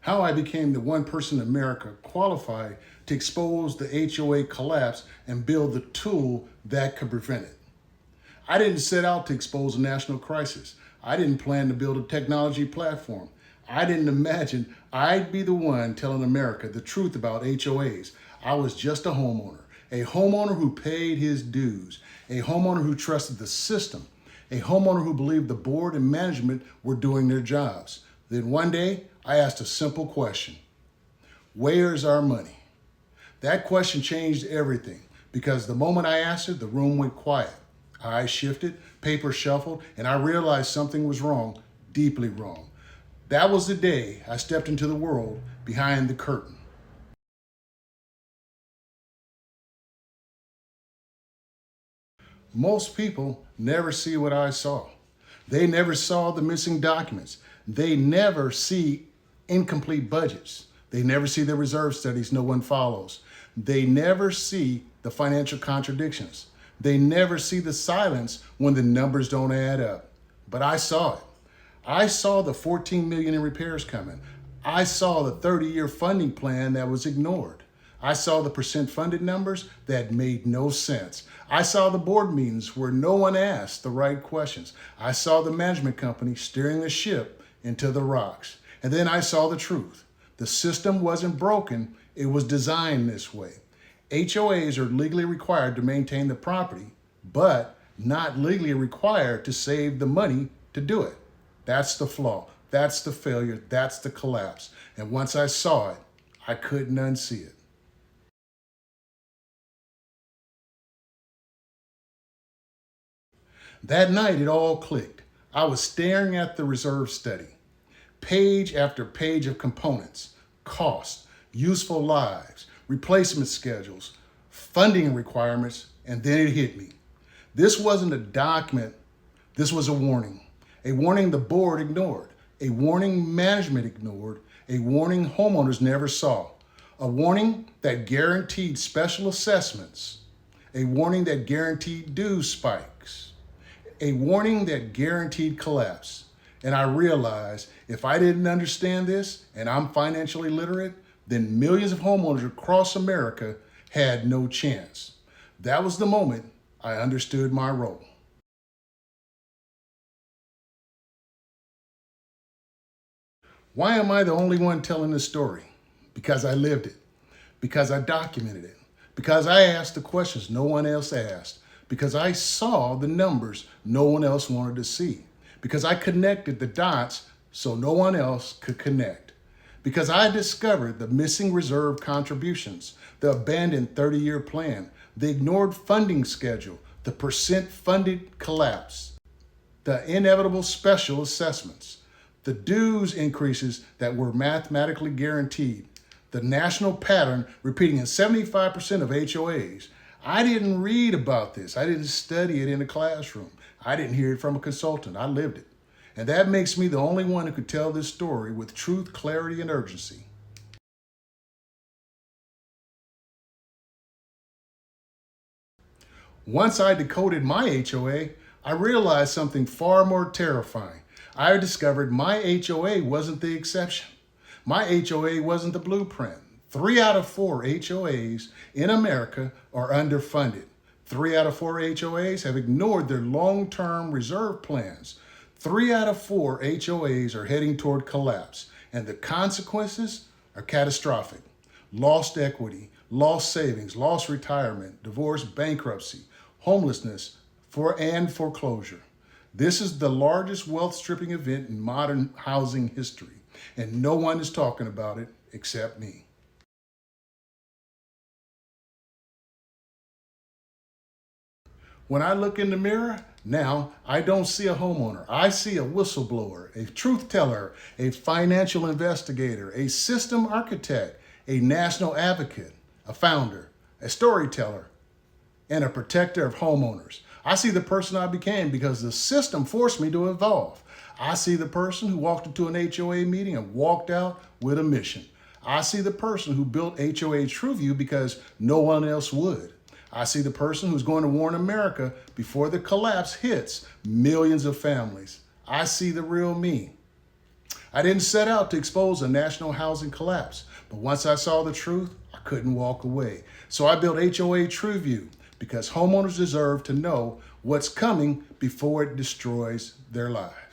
how I became the one person in America qualified to expose the HOA collapse and build the tool that could prevent it. I didn't set out to expose a national crisis. I didn't plan to build a technology platform. I didn't imagine I'd be the one telling America the truth about HOAs. I was just a homeowner who paid his dues, a homeowner who trusted the system, a homeowner who believed the board and management were doing their jobs. Then one day, I asked a simple question: where's our money? That question changed everything, because the moment I asked it, the room went quiet. Eyes shifted, paper shuffled, and I realized something was wrong, deeply wrong. That was the day I stepped into the world behind the curtain. Most people never see what I saw. They never saw the missing documents. They never see incomplete budgets. They never see the reserve studies no one follows. They never see the financial contradictions. They never see the silence when the numbers don't add up. But I saw it. I saw the 14 million in repairs coming. I saw the 30-year funding plan that was ignored. I saw the percent funded numbers that made no sense. I saw the board meetings where no one asked the right questions. I saw the management company steering the ship into the rocks. And then I saw the truth. The system wasn't broken, it was designed this way. HOAs are legally required to maintain the property, but not legally required to save the money to do it. That's the flaw. That's the failure. That's the collapse. And once I saw it, I couldn't unsee it. That night, it all clicked. I was staring at the reserve study, page after page of components, costs, useful lives, replacement schedules, funding requirements, and then it hit me. This wasn't a document, this was a warning. A warning the board ignored, a warning management ignored, a warning homeowners never saw, a warning that guaranteed special assessments, a warning that guaranteed due spikes, a warning that guaranteed collapse. And I realized if I didn't understand this and I'm financially literate, then millions of homeowners across America had no chance. That was the moment I understood my role. Why am I the only one telling this story? Because I lived it, because I documented it, because I asked the questions no one else asked, because I saw the numbers no one else wanted to see, because I connected the dots so no one else could connect, because I discovered the missing reserve contributions, the abandoned 30-year plan, the ignored funding schedule, the percent funded collapse, the inevitable special assessments, the dues increases that were mathematically guaranteed, the national pattern repeating in 75% of HOAs. I didn't read about this. I didn't study it in a classroom. I didn't hear it from a consultant. I lived it. And that makes me the only one who could tell this story with truth, clarity, and urgency. Once I decoded my HOA, I realized something far more terrifying. I discovered my HOA wasn't the exception. My HOA wasn't the blueprint. 3 out of 4 HOAs in America are underfunded. 3 out of 4 HOAs have ignored their long-term reserve plans. 3 out of 4 HOAs are heading toward collapse, and the consequences are catastrophic. Lost equity, lost savings, lost retirement, divorce, bankruptcy, homelessness, and foreclosure. This is the largest wealth stripping event in modern housing history, and no one is talking about it except me. When I look in the mirror, now I don't see a homeowner. I see a whistleblower, a truth teller, a financial investigator, a system architect, a national advocate, a founder, a storyteller, and a protector of homeowners. I see the person I became because the system forced me to evolve. I see the person who walked into an HOA meeting and walked out with a mission. I see the person who built HOA TrueView because no one else would. I see the person who's going to warn America before the collapse hits millions of families. I see the real me. I didn't set out to expose a national housing collapse, but once I saw the truth, I couldn't walk away. So I built HOA TrueView because homeowners deserve to know what's coming before it destroys their lives.